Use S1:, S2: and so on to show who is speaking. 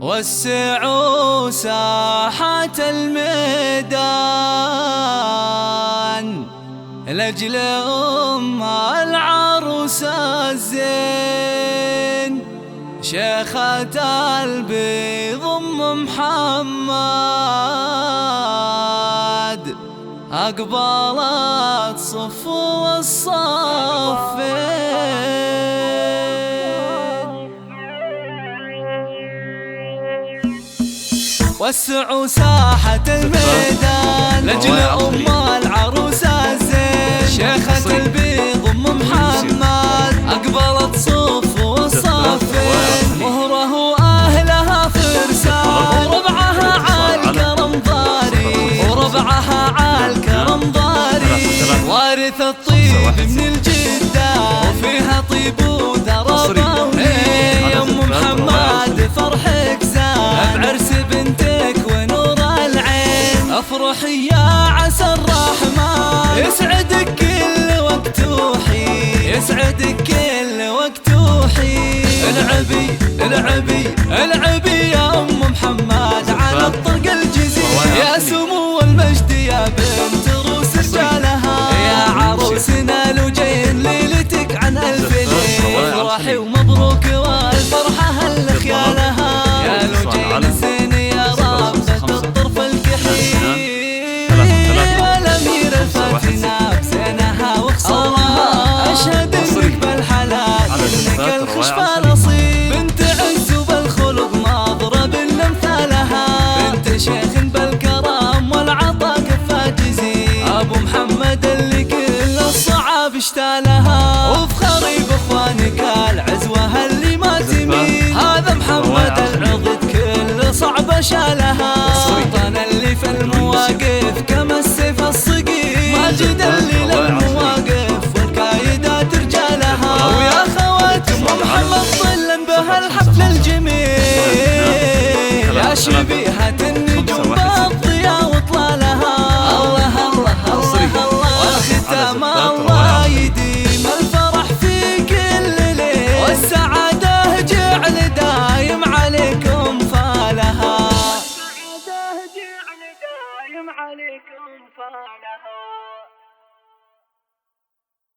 S1: وسعوا ساحة الميدان لأجل أم العروس الزين، شيخة البيض أم محمد أقبلت صفو الصفين. وسعوا ساحة الميدان لأجل أم العروس الزين، شيخة البيض أم محمد أقبلت صفو الصفين. مهره أهلها فرسان وربعها عالكرم ضاري، وربعها عالكرم ضاري، وارث الطيب من الجدة وفيها طيب وذربوني. يا أم محمد فرحك زاد بعرس بنتك ونور العين، افرحي يا عسى الرحمن يسعدك كل وقت وحين، يسعدك كل وقت وحين. العبي العبي العبي يا أم محمد على الطرق الجزيل، يا سمو المجد يا بنت روس رجالها، يا عروسنا لو جايين ليلتك عن ألف ليل. افرحي ومبروك والفرحة هل خيالها، يا لو جايين الزين يا رابطة الطرف الكحيل. يا الأمير الفاتنة بزينها وخصالها، أشهد إنك بالحلال إنك الخشب الأصيل. بنت عز وبالخلق ناظرة بالأمثالها، بنت شيخ بالكرم والعطا كفا جزيل. أبو محمد اللي كل الصعاب اشتالها، وفخري بإخوانك العزوة اللي ما تميل. هذا محمد العضد كل صعبة شالها، السلطان اللي في المواقف كما السيف الصقيل. ماجد اللي للمواقف والكايدات رجالها، ويا خوات أم محمد ظلا بهالحفل الجميل، يا شبيهة النجوم بالضياء وطلالها. الله الله الله الله، والختام الله يديم الفرح في كل ليل، والسعادة جعل دايم عليكم فالها، والسعادة جعل دايم عليكم فالها.